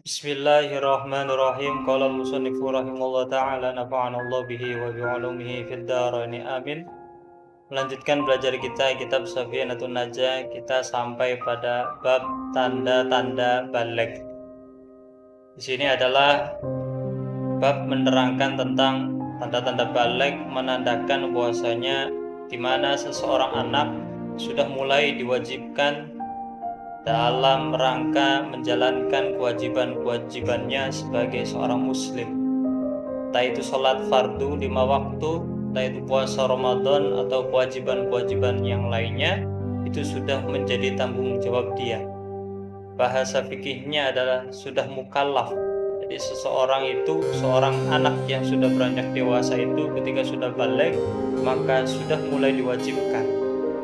Bismillahirrahmanirrahim. Qala al-musannifu rahimahullah ta'ala nafa'ana Allah bihi wa bi'ulumihi fid dharain amin. Melanjutkan belajar kita kitab Safinatun Najah, kita sampai pada bab tanda-tanda baligh. Di sini adalah bab menerangkan tentang tanda-tanda baligh, menandakan bahwasanya di mana seseorang anak sudah mulai diwajibkan dalam rangka menjalankan kewajiban-kewajibannya sebagai seorang muslim, entah itu sholat fardu 5 waktu, entah itu puasa Ramadan atau kewajiban-kewajiban yang lainnya, itu sudah menjadi tanggung jawab dia. Bahasa fikihnya adalah sudah mukallaf. Jadi seorang anak yang sudah beranjak dewasa itu ketika sudah baligh maka sudah mulai diwajibkan,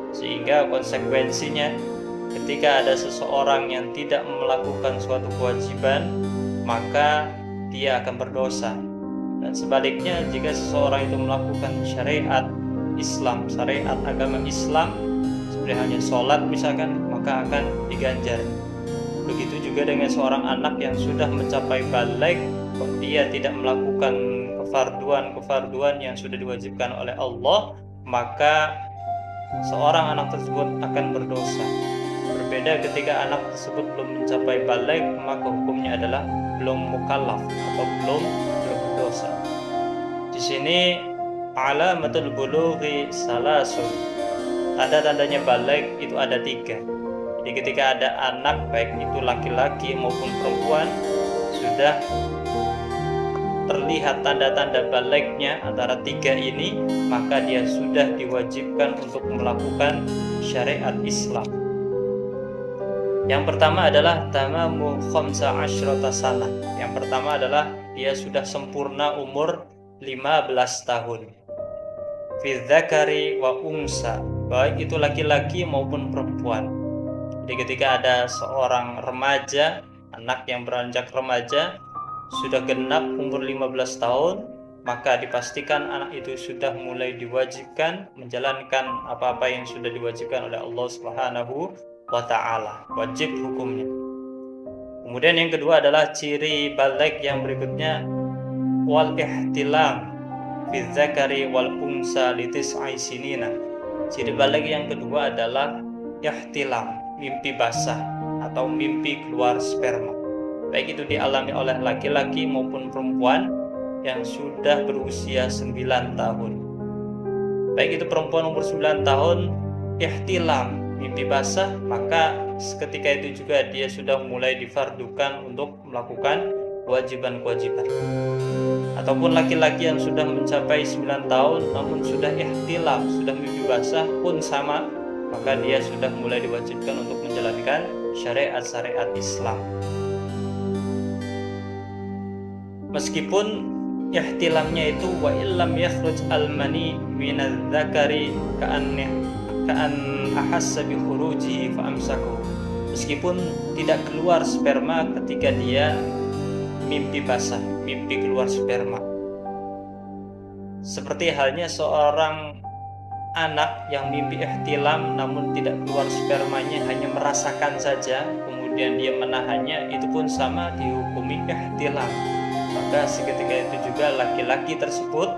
sehingga konsekuensinya ketika ada seseorang yang tidak melakukan suatu kewajiban, maka dia akan berdosa. Dan sebaliknya, jika seseorang itu melakukan syariat Islam, syariat agama Islam, seperti hanya sholat misalkan, maka akan diganjar. Begitu juga dengan seorang anak yang sudah mencapai baligh, kok dia tidak melakukan kefarduan yang sudah diwajibkan oleh Allah, maka seorang anak tersebut akan berdosa. Berbeda ketika anak tersebut belum mencapai baligh, maka hukumnya adalah belum mukallaf atau belum berdosa. Di sini alamatul bulughi salasun. Tanda-tandanya baligh itu ada 3. Jadi ketika ada anak, baik itu laki-laki maupun perempuan, sudah terlihat tanda-tanda balighnya antara 3 ini, maka dia sudah diwajibkan untuk melakukan syariat Islam. Yang pertama adalah tamamu khamsa asyrata sanah. Yang pertama adalah dia sudah sempurna umur 15 tahun. Fi dzakari wa unsa, baik itu laki-laki maupun perempuan. Jadi ketika ada seorang remaja, anak yang beranjak remaja, sudah genap umur 15 tahun, maka dipastikan anak itu sudah mulai diwajibkan menjalankan apa-apa yang sudah diwajibkan oleh Allah Subhanahu wa ta'ala, wajib hukumnya. Kemudian yang kedua adalah ciri baligh yang berikutnya, wal ihtilam fi dzakari wal unsa li tis'i sinina. Ciri baligh yang kedua adalah ihtilam, mimpi basah atau mimpi keluar sperma, baik itu dialami oleh laki-laki maupun perempuan yang sudah berusia 9 tahun. Baik itu perempuan umur 9 tahun ihtilam, mimpi basah, maka ketika itu juga dia sudah mulai difardukan untuk melakukan kewajiban-kewajiban. Ataupun laki-laki yang sudah mencapai 9 tahun namun sudah ihtilam, sudah mimpi basah pun sama, maka dia sudah mulai diwajibkan untuk menjalankan syariat-syariat Islam. Meskipun ihtilamnya itu wa illam yakhruj al-mani minadz dzakari ka'an ahassa bi khurujihi fa amsaku. Meskipun tidak keluar sperma ketika dia mimpi basah, mimpi keluar sperma. Seperti halnya seorang anak yang mimpi ihtilam namun tidak keluar spermanya, hanya merasakan saja kemudian dia menahannya, itu pun sama dihukumi ihtilam. Maka seketika itu juga laki-laki tersebut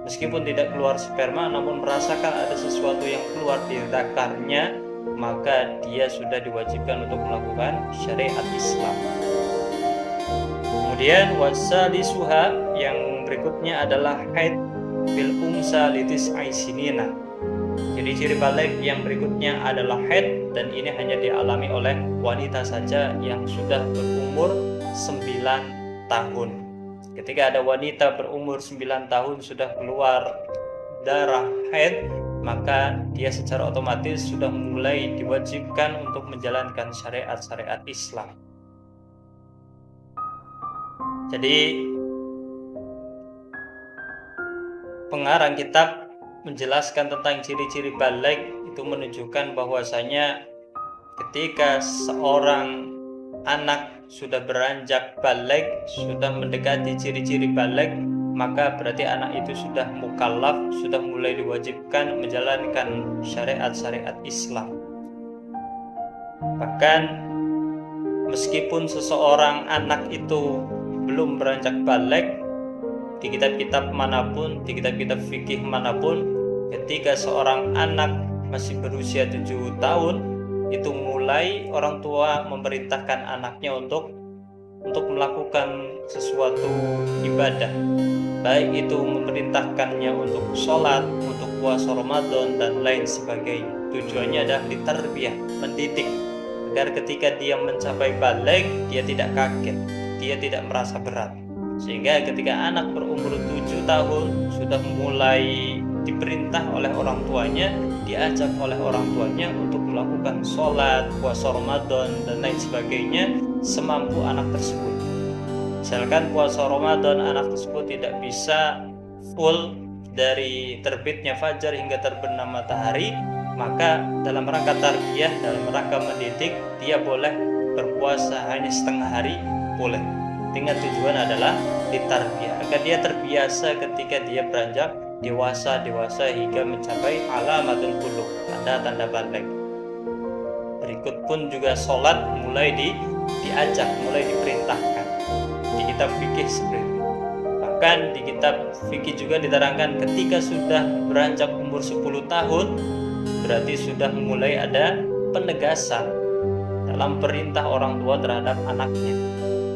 meskipun tidak keluar sperma namun merasakan ada sesuatu yang keluar di zakarnya, maka dia sudah diwajibkan untuk melakukan syariat Islam. Kemudian wasalisuha, yang berikutnya adalah haid bil unsa litis aisinina. Jadi ciri baligh yang berikutnya adalah haid, dan ini hanya dialami oleh wanita saja yang sudah berumur 9 tahun. Ketika ada wanita berumur 9 tahun sudah keluar darah haid, maka dia secara otomatis sudah mulai diwajibkan untuk menjalankan syariat-syariat Islam. Jadi pengarang kitab menjelaskan tentang ciri-ciri baligh itu menunjukkan bahwasanya ketika seorang anak sudah beranjak baligh, sudah mendekati ciri-ciri baligh, maka berarti anak itu sudah mukallaf, sudah mulai diwajibkan menjalankan syariat-syariat Islam. Bahkan meskipun seseorang anak itu belum beranjak balik, di kitab-kitab manapun, di kitab-kitab fikih manapun, ketika seorang anak masih berusia 7 tahun, itu mulai orang tua memerintahkan anaknya untuk melakukan sesuatu ibadah, baik itu memerintahkannya untuk sholat, untuk puasa Ramadan dan lain sebagainya. Tujuannya adalah ditarbiyah, mendidik, agar ketika dia mencapai balik, dia tidak kaget, dia tidak merasa berat. Sehingga ketika anak berumur 7 tahun sudah mulai diperintah oleh orang tuanya, diajak oleh orang tuanya untuk melakukan sholat, puasa Ramadan dan lain sebagainya semampu anak tersebut. Misalkan puasa Ramadan anak tersebut tidak bisa full dari terbitnya fajar hingga terbenam matahari, maka dalam rangka tarbiyah, dalam rangka mendidik, dia boleh berpuasa hanya setengah hari, boleh. Dengan tujuan adalah ditarbiyah, agar dia terbiasa ketika dia beranjak dewasa hingga mencapai alamatul bulugh, tanda-tanda balik. Berikut pun juga sholat mulai diajak, mulai diperintahkan di kitab fikih seperti itu. Bahkan di kitab fikih juga diterangkan ketika sudah beranjak umur 10 tahun, berarti sudah mulai ada penegasan dalam perintah orang tua terhadap anaknya.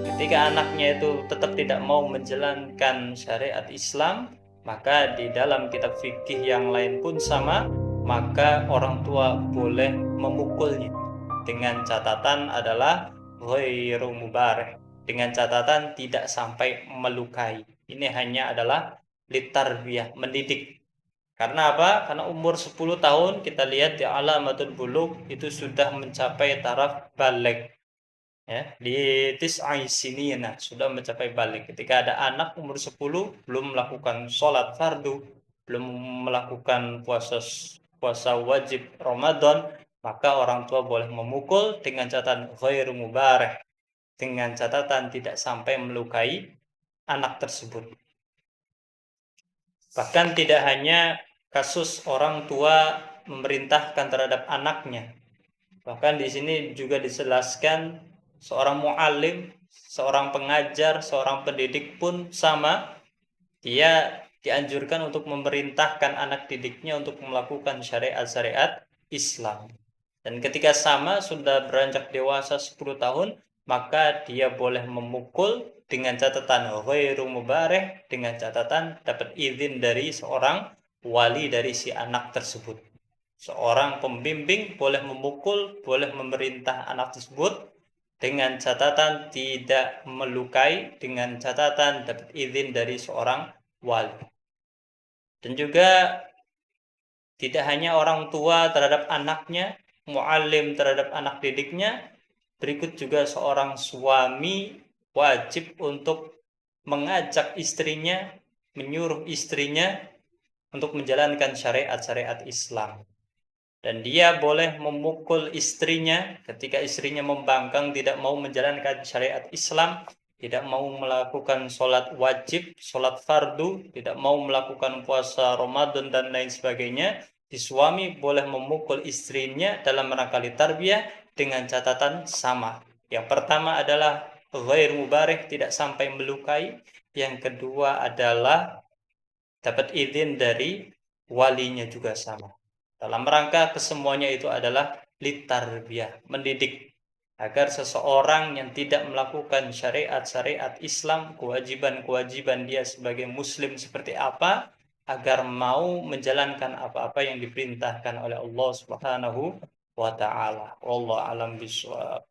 Ketika anaknya itu tetap tidak mau menjalankan syariat Islam, maka di dalam kitab fikih yang lain pun sama, maka orang tua boleh memukulnya dengan catatan adalah ghairu mubarih, dengan catatan tidak sampai melukai. Ini hanya adalah litarbiyah, mendidik. Karena apa? Karena umur 10 tahun kita lihat di alamatul bulugh itu sudah mencapai taraf balik. Ya, di tis'ai sinina sudah mencapai balik. Ketika ada anak umur 10 belum melakukan sholat fardu, belum melakukan puasa wajib Ramadan, maka orang tua boleh memukul dengan catatan ghairu mubarih, dengan catatan tidak sampai melukai anak tersebut. Bahkan tidak hanya kasus orang tua memerintahkan terhadap anaknya, bahkan di sini juga dijelaskan seorang mu'alim, seorang pengajar, seorang pendidik pun sama. Dia dianjurkan untuk memerintahkan anak didiknya untuk melakukan syariat-syariat Islam. Dan ketika sama sudah beranjak dewasa 10 tahun, maka dia boleh memukul dengan catatan ghairu mubarih, dengan catatan dapat izin dari seorang wali dari si anak tersebut. Seorang pembimbing boleh memukul, boleh memerintah anak tersebut dengan catatan tidak melukai, dengan catatan dapat izin dari seorang wali. Dan juga tidak hanya orang tua terhadap anaknya, muallim terhadap anak didiknya, berikut juga seorang suami wajib untuk mengajak istrinya, menyuruh istrinya untuk menjalankan syariat-syariat Islam. Dan dia boleh memukul istrinya ketika istrinya membangkang, tidak mau menjalankan syariat Islam, tidak mau melakukan sholat wajib, sholat fardu, tidak mau melakukan puasa Ramadan dan lain sebagainya. Si suami boleh memukul istrinya dalam rangka tarbiyah dengan catatan sama. Yang pertama adalah ghair mubarih, tidak sampai melukai. Yang kedua adalah dapat izin dari walinya juga sama. Dalam rangka kesemuanya itu adalah litarbiyah, mendidik agar seseorang yang tidak melakukan syariat-syariat Islam, kewajiban-kewajiban dia sebagai muslim seperti apa, agar mau menjalankan apa-apa yang diperintahkan oleh Allah Subhanahu wa taala. Wallahu a'lam bishawab.